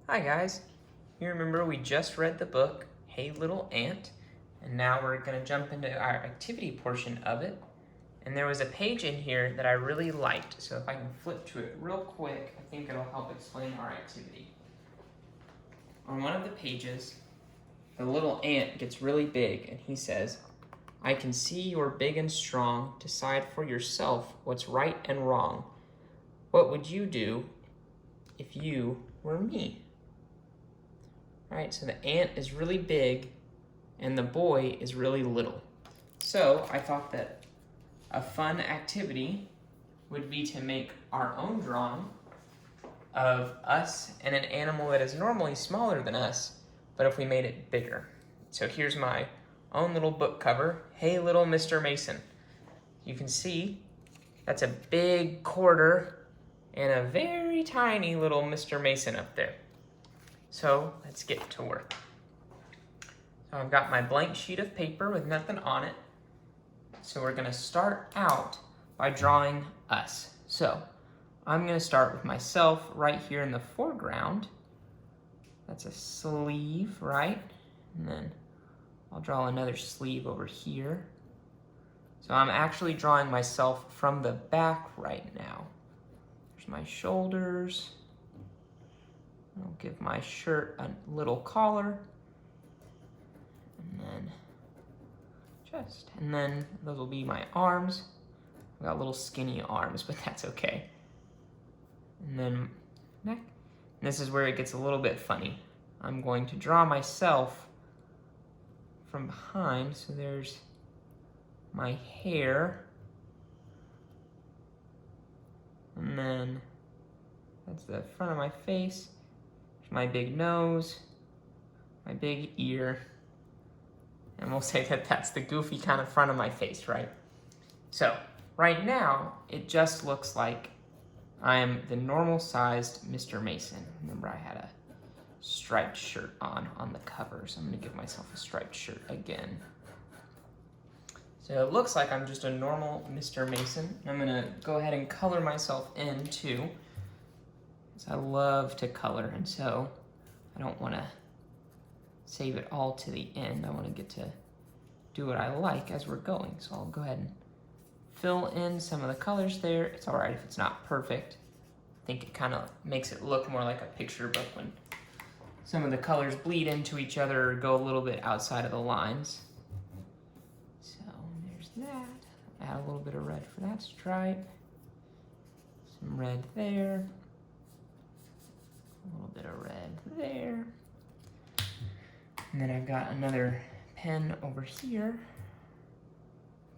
Hi guys, you remember we just read the book, Hey Little Ant, and now we're gonna jump into our activity portion of it. And there was a page in here that I really liked, so if I can flip to it real quick, I think it'll help explain our activity. On one of the pages, the little ant gets really big and he says, "I can see you're big and strong, decide for yourself what's right and wrong. What would you do if you were me?" Right, so the ant is really big and the boy is really little. So I thought that a fun activity would be to make our own drawing of us and an animal that is normally smaller than us, but if we made it bigger. So here's my own little book cover, Hey Little Mr. Mason. You can see that's a big quarter and a very tiny little Mr. Mason up there. So let's get to work. So I've got my blank sheet of paper with nothing on it. So we're gonna start out by drawing us. So I'm gonna start with myself right here in the foreground. That's a sleeve, right? And then I'll draw another sleeve over here. So I'm actually drawing myself from the back right now. There's my shoulders. I'll give my shirt a little collar. And then and then those will be my arms. I've got little skinny arms, but that's okay. And then neck. And this is where it gets a little bit funny. I'm going to draw myself from behind. So there's my hair. And then that's the front of my face. There's my big nose, my big ear. And we'll say that that's the goofy kind of front of my face, right? So right now, it just looks like I am the normal sized Mr. Mason. Remember I had a striped shirt on the cover, so I'm gonna give myself a striped shirt again. So it looks like I'm just a normal Mr. Mason. I'm gonna go ahead and color myself in too, because I love to color, and so I don't wanna save it all to the end. I wanna get to do what I like as we're going. So I'll go ahead and fill in some of the colors there. It's all right if it's not perfect. I think it kind of makes it look more like a picture book when some of the colors bleed into each other or go a little bit outside of the lines. So there's that. Add a little bit of red for that stripe. Some red there. A little bit of red there. And then I've got another pen over here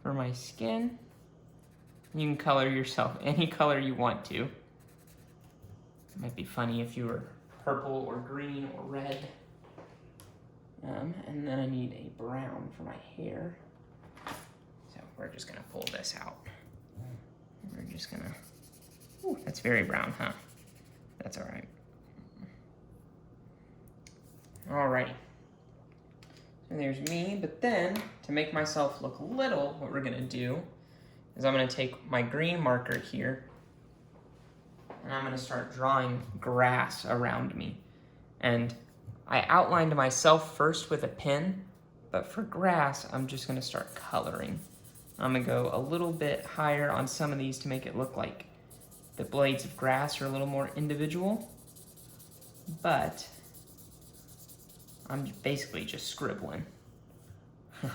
for my skin. You can color yourself any color you want to. It might be funny if you were purple or green or red. And then I need a brown for my hair. So we're just gonna pull this out. And we're just gonna, ooh, that's very brown, huh? That's all right. Alrighty. So there's me, but then to make myself look little, what we're gonna do is I'm gonna take my green marker here and I'm gonna start drawing grass around me. And I outlined myself first with a pen, but for grass, I'm just gonna start coloring. I'm gonna go a little bit higher on some of these to make it look like the blades of grass are a little more individual, but I'm basically just scribbling.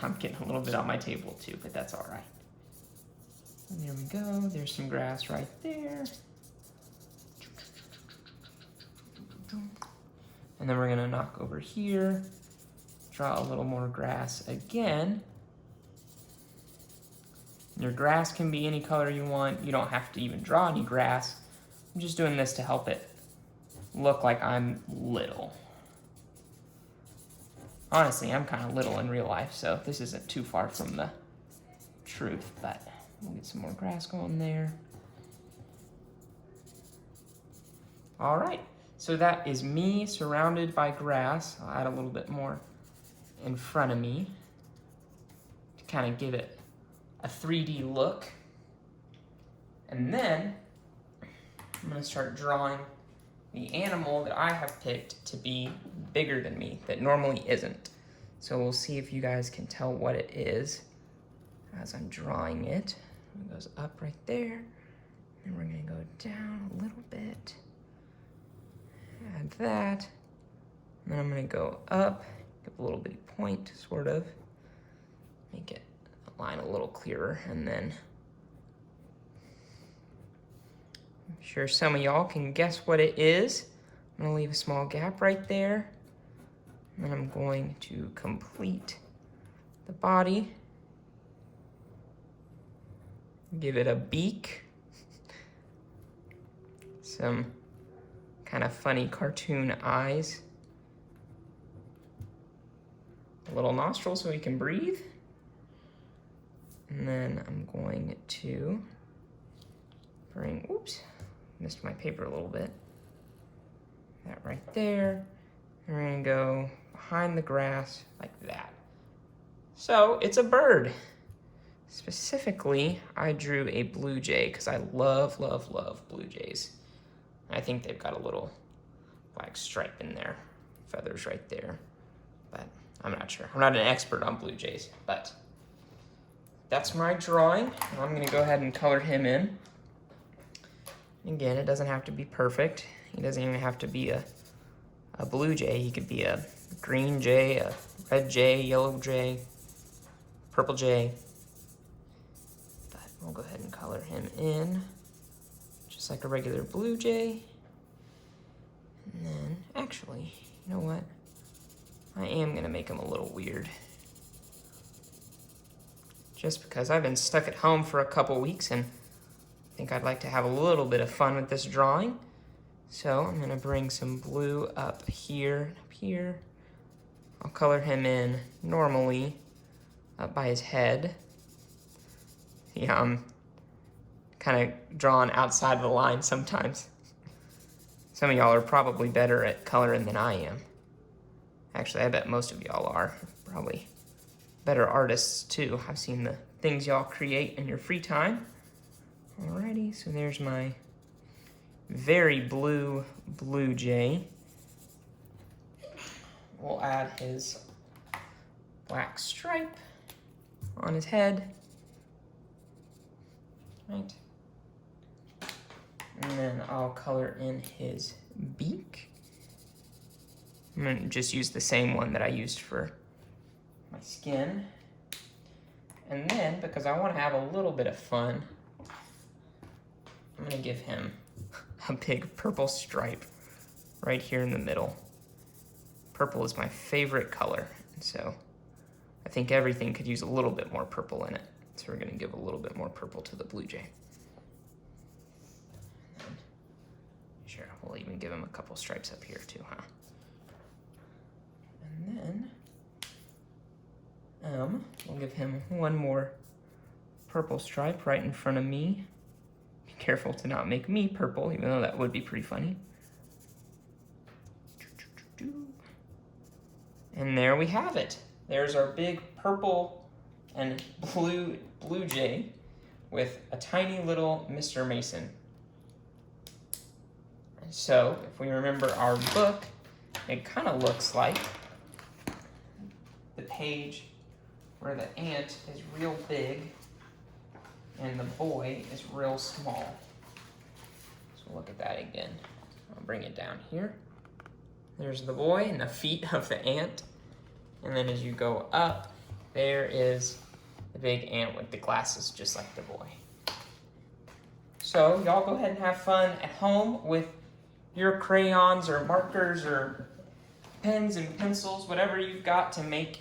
I'm getting a little bit on my table too, but that's all right. And there we go, there's some grass right there. And then we're gonna knock over here, draw a little more grass again. Your grass can be any color you want. You don't have to even draw any grass. I'm just doing this to help it look like I'm little. Honestly, I'm kind of little in real life, so this isn't too far from the truth, but we'll get some more grass going there. All right, so that is me surrounded by grass. I'll add a little bit more in front of me to kind of give it a 3D look. And then I'm gonna start drawing the animal that I have picked to be bigger than me, that normally isn't. So we'll see if you guys can tell what it is as I'm drawing it. It goes up right there, and we're gonna go down a little bit. Add that, and then I'm gonna go up, give a little bitty point, sort of. Make it a line a little clearer, and then I'm sure some of y'all can guess what it is. I'm gonna leave a small gap right there. And then I'm going to complete the body. Give it a beak. Some kind of funny cartoon eyes. A little nostril so he can breathe. And then I'm going to bring, oops, missed my paper a little bit. That right there. And we're gonna go behind the grass like that. So it's a bird. Specifically, I drew a blue jay because I love, love, love blue jays. I think they've got a little black stripe in their feathers right there, but I'm not sure. I'm not an expert on blue jays, but that's my drawing. I'm gonna go ahead and color him in. Again, it doesn't have to be perfect. He doesn't even have to be a blue jay. He could be a green jay, a red jay, yellow jay, purple jay. But we'll go ahead and color him in just like a regular blue jay. And then, actually, you know what? I am gonna make him a little weird. Just because I've been stuck at home for a couple weeks and I think I'd like to have a little bit of fun with this drawing. So I'm gonna bring some blue up here and up here. I'll color him in normally up by his head. Yeah, I'm kind of drawn outside of the line sometimes. Some of y'all are probably better at coloring than I am. Actually, I bet most of y'all are probably better artists too. I've seen the things y'all create in your free time. Alrighty, so there's my very blue jay. We'll add his black stripe on his head. Right. And then I'll color in his beak. I'm gonna just use the same one that I used for my skin. And then, because I want to have a little bit of fun, I'm gonna give him a big purple stripe right here in the middle. Purple is my favorite color, and so I think everything could use a little bit more purple in it. So we're gonna give a little bit more purple to the blue jay. And sure, we'll even give him a couple stripes up here too, huh? And then we'll give him one more purple stripe right in front of me. Be careful to not make me purple, even though that would be pretty funny. And there we have it. There's our big purple and blue jay with a tiny little Mr. Mason. And so, if we remember our book, it kind of looks like the page where the ant is real big and the boy is real small. So look at that again. I'll bring it down here. There's the boy and the feet of the ant. And then as you go up, there is the big ant with the glasses, just like the boy. So y'all go ahead and have fun at home with your crayons or markers or pens and pencils, whatever you've got to make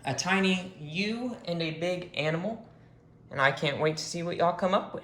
a tiny you and a big animal. And I can't wait to see what y'all come up with.